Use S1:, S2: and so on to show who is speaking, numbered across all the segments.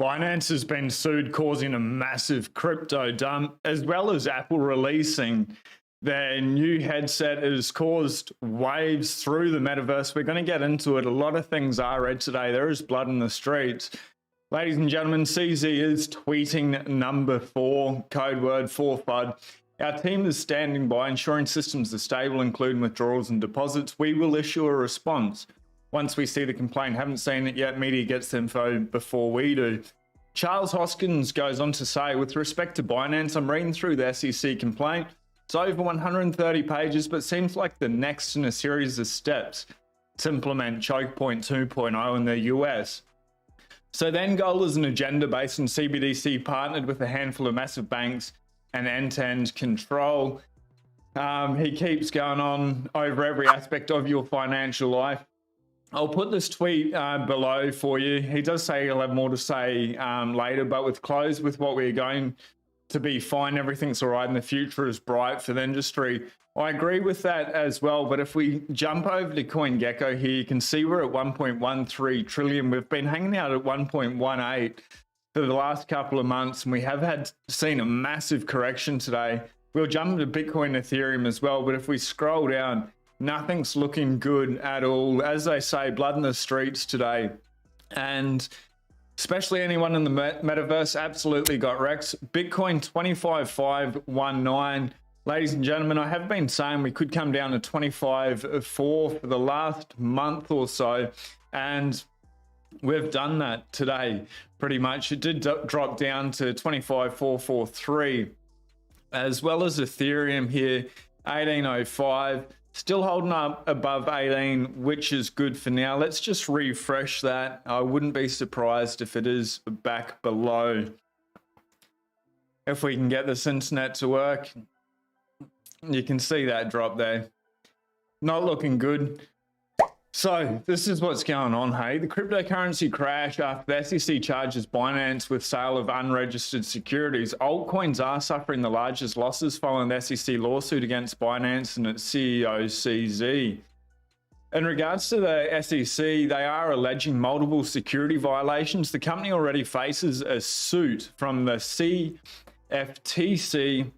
S1: Binance has been sued, causing a massive crypto dump, as well as Apple releasing their new headset. It has caused waves through the metaverse. We're going to get into it. A lot of things are read today. There is blood in the streets. Ladies and gentlemen, CZ is tweeting number 4, code word 4FUD. Our team is standing by, ensuring systems are stable, including withdrawals and deposits. We will issue a response once we see the complaint. Haven't seen it yet. Media gets the info before we do. Charles Hoskins goes on to say, with respect to Binance, I'm reading through the SEC complaint. It's over 130 pages, but seems like the next in a series of steps to implement Choke Point 2.0 in the US. So the end goal is an agenda based on CBDC partnered with a handful of massive banks and end-to-end control. He keeps going on over every aspect of your financial life. I'll put this tweet below for you. He does say he'll have more to say later, but with close with what we're going to be fine, everything's all right, and the future is bright for the industry. I agree with that as well, but if we jump over to CoinGecko here, you can see we're at 1.13 trillion. We've been hanging out at 1.18 for the last couple of months, and we have seen a massive correction today. We'll jump into Bitcoin, Ethereum as well, but if we scroll down, nothing's looking good at all. As they say, blood in the streets today. And especially anyone in the metaverse absolutely got wrecked. Bitcoin 25,519. Ladies and gentlemen, I have been saying we could come down to 25.4 for the last month or so. And we've done that today, pretty much. It did drop down to 25,443. As well as Ethereum here, 1805. Still holding up above 18, which is good for now. Let's just refresh that. I wouldn't be surprised if it is back below. If we can get this internet to work, you can see that drop there. Not looking good. So this is what's going on, hey? The cryptocurrency crash after the SEC charges Binance with sale of unregistered securities. Altcoins are suffering the largest losses following the SEC lawsuit against Binance and its CEO, CZ. In regards to the SEC, they are alleging multiple security violations. The company already faces a suit from the CFTC.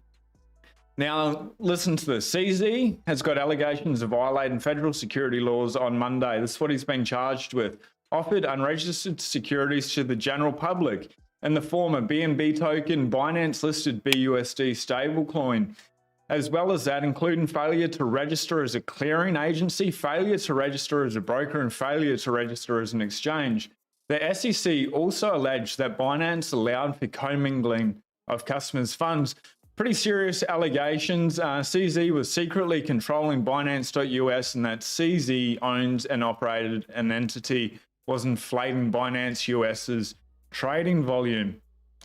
S1: Now, listen to this. CZ has got allegations of violating federal security laws on Monday. This is what he's been charged with. Offered unregistered securities to the general public in the form of BNB token, Binance-listed BUSD stablecoin, as well as that, including failure to register as a clearing agency, failure to register as a broker, and failure to register as an exchange. The SEC also alleged that Binance allowed for commingling of customers' funds. Pretty serious allegations. CZ was secretly controlling Binance.us, and that CZ owned and operated an entity, was inflating Binance US's trading volume.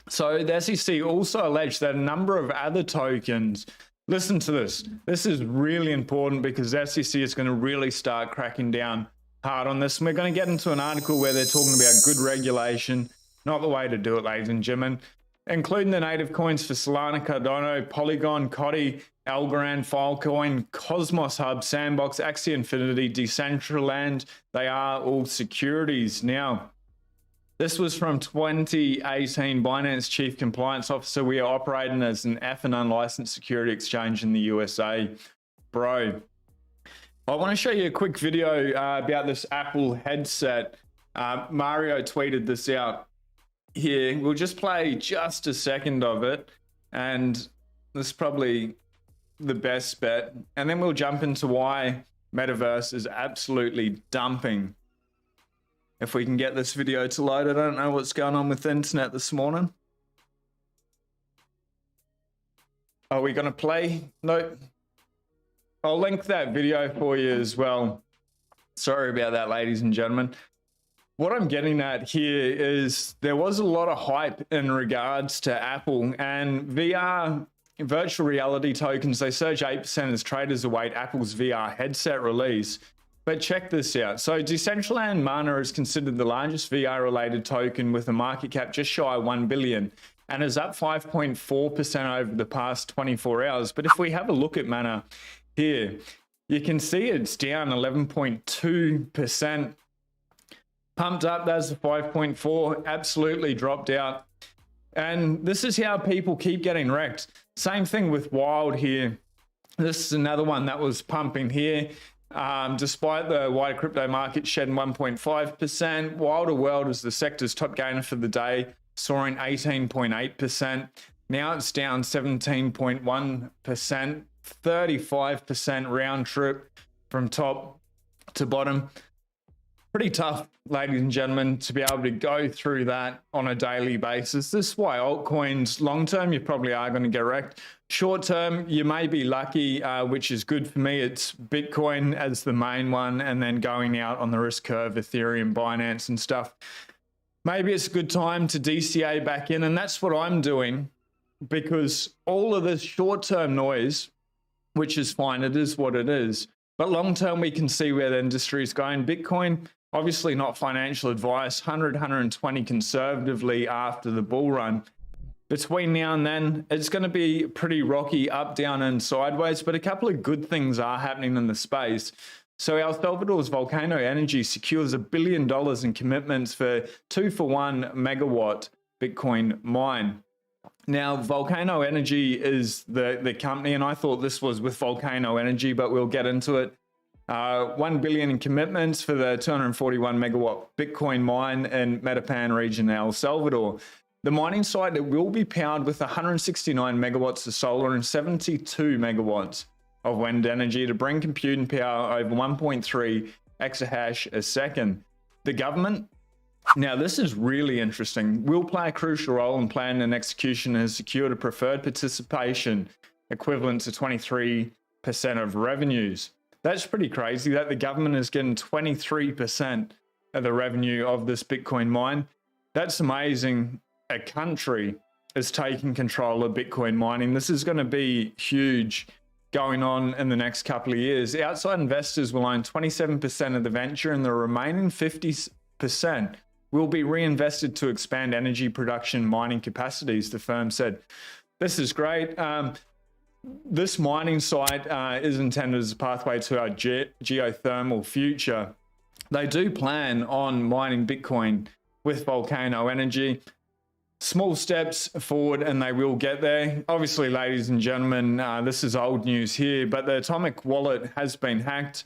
S1: So the SEC also alleged that a number of other tokens, listen to this, this is really important because the SEC is going to really start cracking down hard on this. And we're going to get into an article where they're talking about good regulation, not the way to do it, ladies and gentlemen, including the native coins for Solana, Cardano, Polygon, Coti, Algorand, Filecoin, Cosmos Hub, Sandbox, Axie Infinity, Decentraland. They are all securities. Now, this was from 2018. Binance Chief Compliance Officer. We are operating as an F and unlicensed security exchange in the USA. Bro, I want to show you a quick video about this Apple headset. Mario tweeted this out. Here, we'll just play just a second of it, and this is probably the best bet, and then we'll jump into why Metaverse is absolutely dumping. If we can get this video to load. I don't know what's going on with the internet this morning. Are we going to play? Nope. I'll link that video for you as well. Sorry about that, ladies and gentlemen. What I'm getting at here is there was a lot of hype in regards to Apple and VR, virtual reality tokens. They surge 8% as traders await Apple's VR headset release. But check this out. So Decentraland Mana is considered the largest VR-related token with a market cap just shy of 1 billion and is up 5.4% over the past 24 hours. But if we have a look at Mana here, you can see it's down 11.2% pumped up. That's the 5.4, absolutely dropped out. And this is how people keep getting wrecked. Same thing with Wild here. This is another one that was pumping here. Despite the wider crypto market shedding 1.5%, Wilder World is the sector's top gainer for the day, soaring 18.8%. Now it's down 17.1%, 35% round trip from top to bottom. Pretty tough, ladies and gentlemen, to be able to go through that on a daily basis. This is why altcoins, long term, you probably are going to get wrecked. Short term, you may be lucky, which is good for me. It's Bitcoin as the main one, and then going out on the risk curve, Ethereum, Binance and stuff. Maybe it's a good time to DCA back in, and that's what I'm doing, because all of this short-term noise, which is fine, it is what it is, but long-term we can see where the industry is going. Bitcoin, obviously not financial advice, 100, 120 conservatively after the bull run. Between now and then, it's going to be pretty rocky, up, down, and sideways, but a couple of good things are happening in the space. So El Salvador's Volcano Energy secures $1 billion in commitments for 2-for-1 megawatt Bitcoin mine. Now, Volcano Energy is the company, and I thought this was with Volcano Energy, but we'll get into it. $1 billion in commitments for the 241 megawatt Bitcoin mine in Metapan region in El Salvador. The mining site, it will be powered with 169 megawatts of solar and 72 megawatts of wind energy to bring computing power over 1.3 exahash a second. The government, now this is really interesting, will play a crucial role in planning and execution and has secured a preferred participation equivalent to 23% of revenues. That's pretty crazy that the government is getting 23% of the revenue of this Bitcoin mine. That's amazing. A country is taking control of Bitcoin mining. This is going to be huge going on in the next couple of years. Outside investors will own 27% of the venture, and the remaining 50% will be reinvested to expand energy production mining capacities, the firm said. This is great. This mining site is intended as a pathway to our geothermal future. They do plan on mining Bitcoin with Volcano Energy. Small steps forward and they will get there. Obviously, ladies and gentlemen, this is old news here, but the Atomic wallet has been hacked.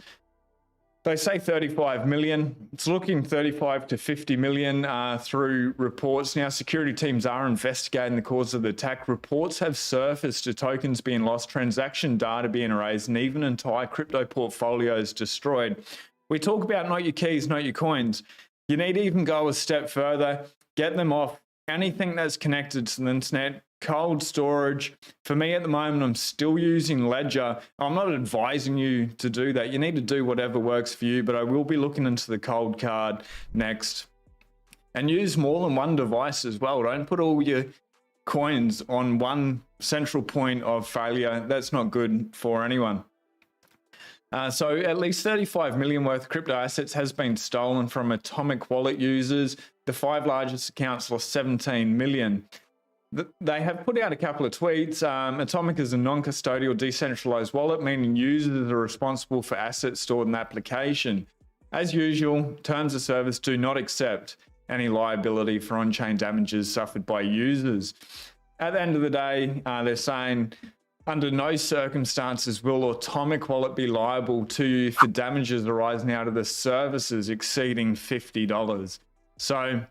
S1: They say 35 million. It's looking 35 to 50 million through reports. Now, security teams are investigating the cause of the attack. Reports have surfaced of tokens being lost, transaction data being erased, and even entire crypto portfolios destroyed. We talk about not your keys, not your coins. You need to even go a step further, get them off anything that's connected to the internet, cold storage. For me at the moment, I'm still using Ledger. I'm not advising you to do that. You need to do whatever works for you, but I will be looking into the cold card next. And use more than one device as well. Don't put all your coins on one central point of failure. That's not good for anyone. So at least 35 million worth of crypto assets has been stolen from Atomic wallet users. The 5 largest accounts lost 17 million. They have put out a couple of tweets. Atomic is a non-custodial decentralized wallet, meaning users are responsible for assets stored in the application. As usual, terms of service do not accept any liability for on-chain damages suffered by users. At the end of the day, they're saying, under no circumstances will Atomic wallet be liable to you for damages arising out of the services exceeding $50. So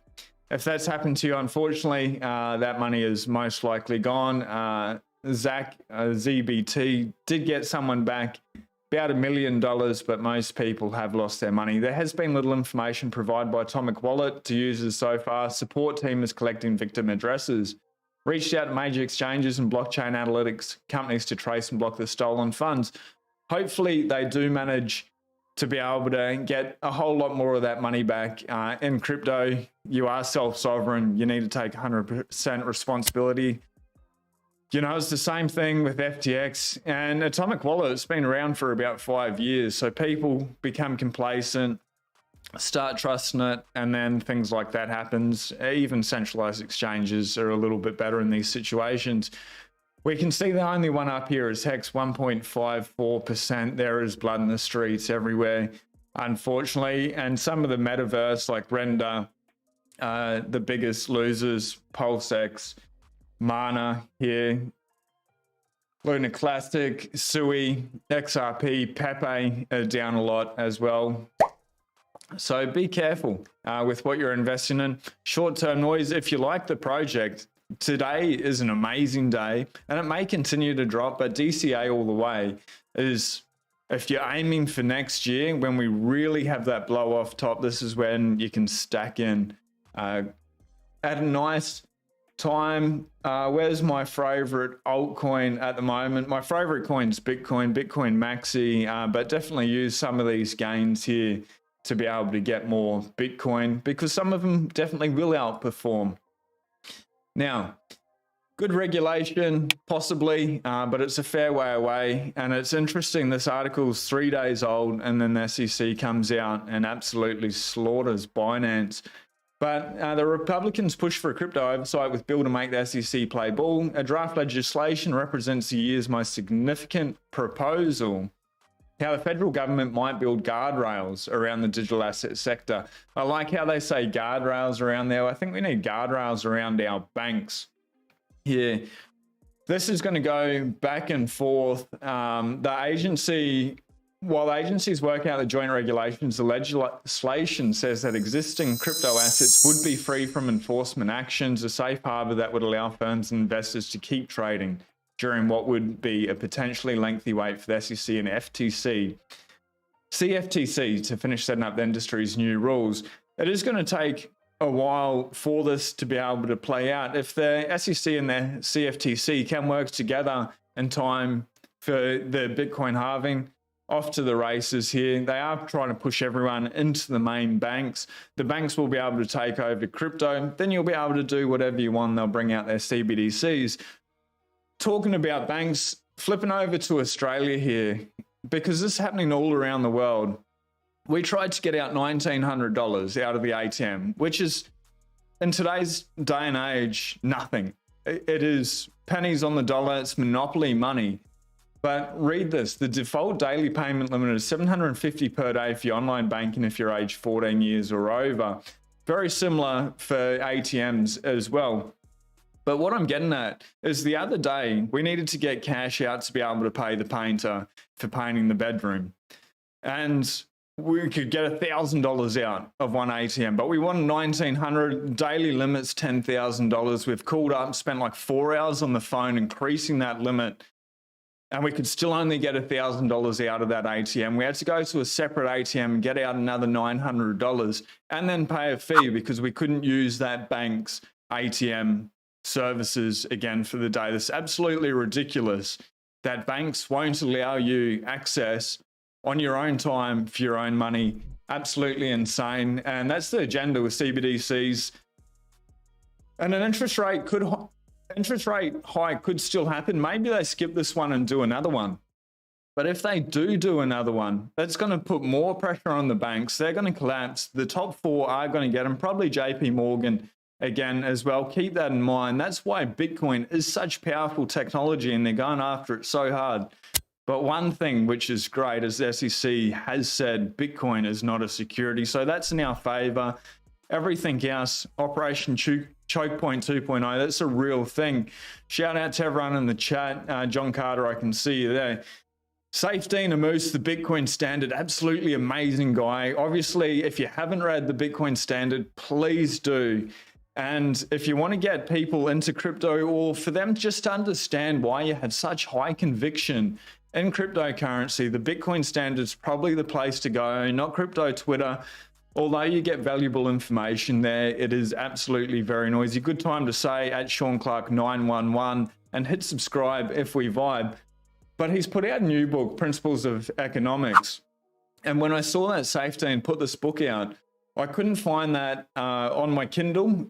S1: if that's happened to you, unfortunately, that money is most likely gone. Zach, ZBT, did get someone back about $1 million, but most people have lost their money. There has been little information provided by Atomic wallet to users so far. Support team is collecting victim addresses. Reached out to major exchanges and blockchain analytics companies to trace and block the stolen funds. Hopefully they do manage to be able to get a whole lot more of that money back. In crypto, you are self-sovereign. You need to take 100% responsibility. You know, it's the same thing with FTX and Atomic wallet. It's been around for about 5 years. So people become complacent, start trusting it, and then things like that happens. Even centralized exchanges are a little bit better in these situations. We can see the only one up here is Hex, 1.54%. There is blood in the streets everywhere. unfortunately. And some of the metaverse like Render, the biggest losers, PulseX, Mana here, Luna Classic, Sui, XRP, Pepe are down a lot as well. So be careful with what you're investing in. Short-term noise, if you like the project, today is an amazing day and it may continue to drop, but DCA all the way is, if you're aiming for next year, when we really have that blow off top, this is when you can stack in at a nice time. Where's my favorite altcoin at the moment? My favorite coin is Bitcoin Maxi, but definitely use some of these gains here to be able to get more Bitcoin, because some of them definitely will outperform. Now, good regulation, possibly, but it's a fair way away. And it's interesting, this article's 3 days old, and then the SEC comes out and absolutely slaughters Binance. But the Republicans push for a crypto oversight with bill to make the SEC play ball. A draft legislation represents the year's most significant proposal. How the federal government might build guardrails around the digital asset sector. I like how they say guardrails around there. I think we need guardrails around our banks here. This is going to go back and forth. The agency, while the agencies work out the joint regulations, the legislation says that existing crypto assets would be free from enforcement actions, a safe harbor that would allow firms and investors to keep trading during what would be a potentially lengthy wait for the SEC and CFTC to finish setting up the industry's new rules. It is going to take a while for this to be able to play out. If the SEC and the CFTC can work together in time for the Bitcoin halving, off to the races here. They are trying to push everyone into the main banks. The banks will be able to take over crypto. Then you'll be able to do whatever you want. They'll bring out their CBDCs. Talking about banks, flipping over to Australia here, because this is happening all around the world. We tried to get out $1,900 out of the ATM, which is, in today's day and age, nothing. It is pennies on the dollar. It's monopoly money. But read this, the default daily payment limit is $750 per day for your online banking if you're age 14 years or over. Very similar for ATMs as well. But what I'm getting at is the other day, we needed to get cash out to be able to pay the painter for painting the bedroom. And we could get $1,000 out of one ATM, but we wanted $1,900, daily limits $10,000. We've called up, spent like 4 hours on the phone, increasing that limit. And we could still only get $1,000 out of that ATM. We had to go to a separate ATM and get out another $900 and then pay a fee because we couldn't use that bank's ATM services again for the day. This is absolutely ridiculous that banks won't allow you access on your own time for your own money. Absolutely insane. And that's the agenda with CBDCs. And an interest rate hike could still happen. Maybe they skip this one and do another one. But if they do another one, that's going to put more pressure on the banks. They're going to collapse. The top four are going to get them, probably JP Morgan again as well. Keep that in mind. That's why Bitcoin is such powerful technology and they're going after it so hard. But one thing which is great is the SEC has said Bitcoin is not a security. So that's in our favor. Everything else, Operation Choke Point 2.0, that's a real thing. Shout out to everyone in the chat. John Carter, I can see you there. Safety and Moose, the Bitcoin Standard, absolutely amazing guy. Obviously, if you haven't read the Bitcoin Standard, please do. And if you want to get people into crypto, or for them just to understand why you have such high conviction in cryptocurrency, the Bitcoin Standard is probably the place to go, not crypto Twitter. Although you get valuable information there, it is absolutely very noisy. Good time to say at Sean Clark 911 and hit subscribe if we vibe. But he's put out a new book, Principles of Economics. And when I saw that safety and put this book out, I couldn't find that on my Kindle,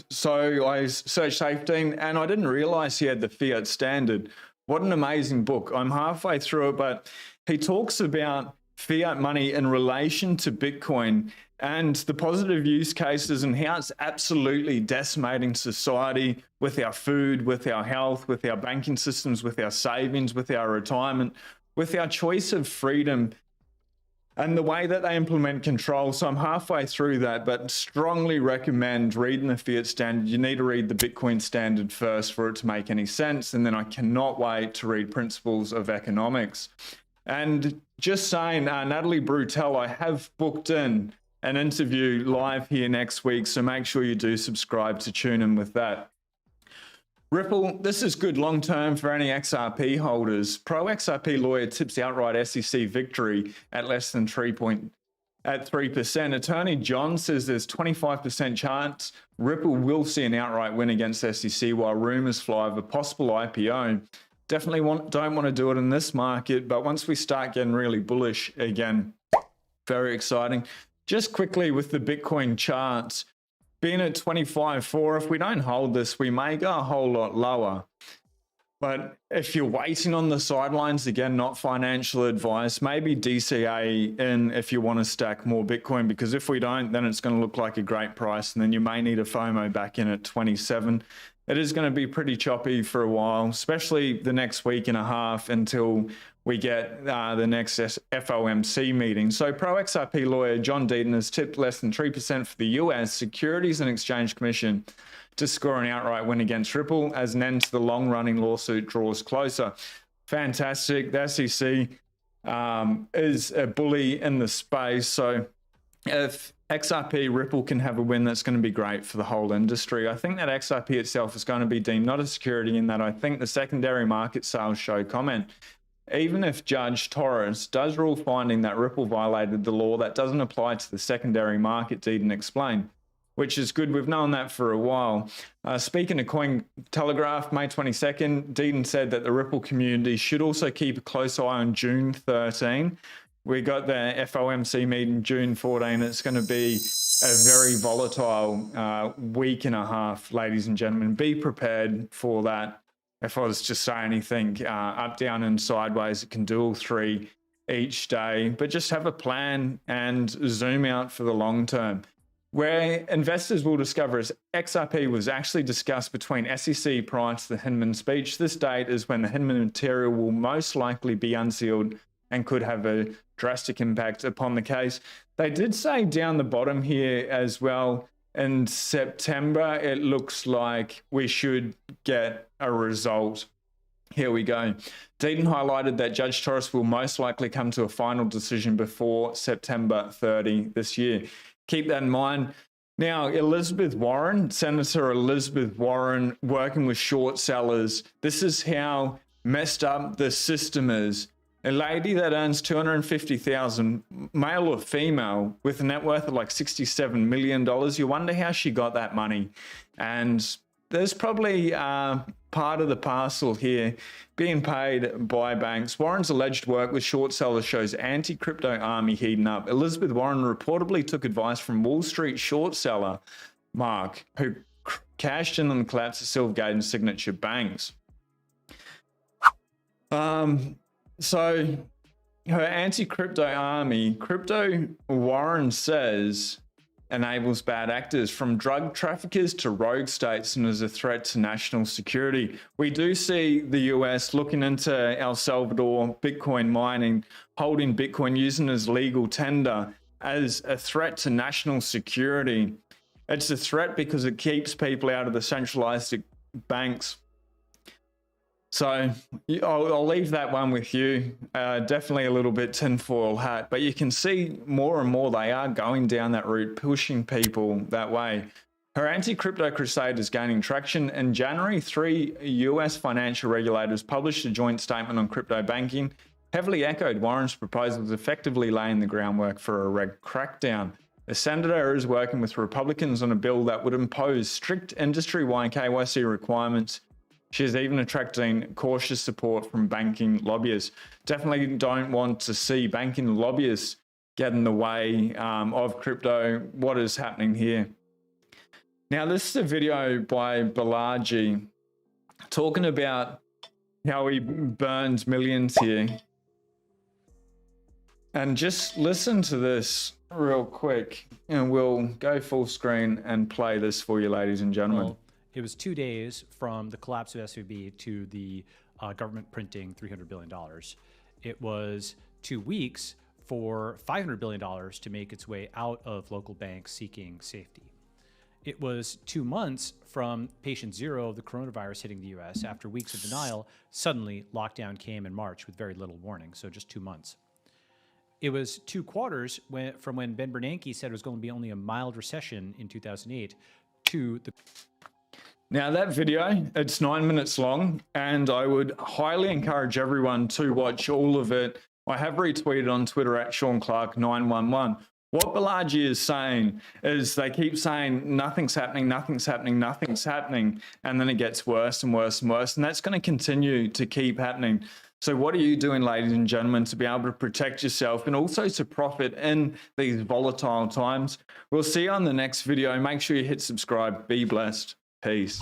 S1: so I searched safety and I didn't realize he had the fiat standard. What an amazing book. I'm halfway through it, but he talks about fiat money in relation to Bitcoin and the positive use cases and how it's absolutely decimating society with our food, with our health, with our banking systems, with our savings, with our retirement, with our choice of freedom. and the way that they implement control. So I'm halfway through that, but strongly recommend reading the fiat standard. You need to read the Bitcoin standard first for it to make any sense. And then I cannot wait to read Principles of Economics. And just saying, Natalie Brutel, I have booked in an interview live here next week. So make sure you do subscribe to tune in with that. Ripple, this is good long-term for any XRP holders. Pro XRP lawyer tips outright SEC victory at less than 3%. Attorney John says there's 25% chance Ripple will see an outright win against SEC while rumors fly of a possible IPO. Definitely don't want to do it in this market, but once we start getting really bullish again, very exciting. Just quickly with the Bitcoin charts, being at 25.4, if we don't hold this, we may go a whole lot lower. But if you're waiting on the sidelines, again, not financial advice, maybe DCA in if you want to stack more Bitcoin, because if we don't, then it's going to look like a great price, and then you may need a FOMO back in at 27. It is going to be pretty choppy for a while, especially the next week and a half until we get the next FOMC meeting. So Pro XRP lawyer John Deaton has tipped less than 3% for the US Securities and Exchange Commission to score an outright win against Ripple as an end to the long-running lawsuit draws closer. Fantastic. The SEC is a bully in the space. So if XRP Ripple can have a win, that's going to be great for the whole industry. I think that XRP itself is going to be deemed not a security, in that I think the secondary market sales show comment. Even if Judge Torres does rule finding that Ripple violated the law, that doesn't apply to the secondary market, Deaton explained, which is good. We've known that for a while. Speaking to Cointelegraph, May 22nd, Deaton said that the Ripple community should also keep a close eye on June 13. We got the FOMC meeting June 14. It's going to be a very volatile week and a half, ladies and gentlemen. Be prepared for that. If I was to say anything, up, down, and sideways, it can do all three each day, but just have a plan and zoom out for the long term. Where investors will discover is XRP was actually discussed between SEC prior to the Hinman speech. This date is when the Hinman material will most likely be unsealed and could have a drastic impact upon the case. They did say down the bottom here as well, in September, it looks like we should get a result. Here we go. Deaton highlighted that Judge Torres will most likely come to a final decision before September 30 this year. Keep that in mind. Now, Elizabeth Warren, Senator Elizabeth Warren, working with short sellers. This is how messed up the system is. A lady that earns $250,000, male or female, with a net worth of like $67 million. You wonder how she got that money. And there's probably part of the parcel here being paid by banks. Warren's alleged work with short sellers shows anti-crypto army heating up. Elizabeth Warren reportedly took advice from Wall Street short seller Mark, who cashed in on the collapse of Silvergate and Signature banks. So her anti-crypto army, Crypto Warren says, enables bad actors from drug traffickers to rogue states and is a threat to national security. We do see the US looking into El Salvador, Bitcoin mining, holding Bitcoin, using as legal tender as a threat to national security. It's a threat because it keeps people out of the centralized banks. So I'll leave that one with you. Definitely a little bit tinfoil hat, but you can see more and more they are going down that route, pushing people that way. Her anti-crypto crusade is gaining traction. In January, 3 US financial regulators published a joint statement on crypto banking, heavily echoed Warren's proposals, effectively laying the groundwork for a reg crackdown. The senator is working with Republicans on a bill that would impose strict industry-wide KYC requirements. She is even attracting cautious support from banking lobbyists. Definitely don't want to see banking lobbyists get in the way of crypto. What is happening here? Now, this is a video by Balaji talking about how he burns millions here. And just listen to this real quick, and we'll go full screen and play this for you, ladies and gentlemen.
S2: Well, it was 2 days from the collapse of SVB to the government printing $300 billion. It was 2 weeks for $500 billion to make its way out of local banks seeking safety. It was 2 months from patient zero of the coronavirus hitting the US. After weeks of denial, suddenly lockdown came in March with very little warning, so just 2 months. It was 2 quarters from when Ben Bernanke said it was going to be only a mild recession in 2008 to the...
S1: Now that video, it's 9 minutes long, and I would highly encourage everyone to watch all of it. I have retweeted on Twitter at Sean Clark 911. What Balaji is saying is they keep saying nothing's happening, nothing's happening, nothing's happening, and then it gets worse and worse and worse, and that's going to continue to keep happening. So what are you doing, ladies and gentlemen, to be able to protect yourself and also to profit in these volatile times? We'll see you on the next video. Make sure you hit subscribe. Be blessed. Peace.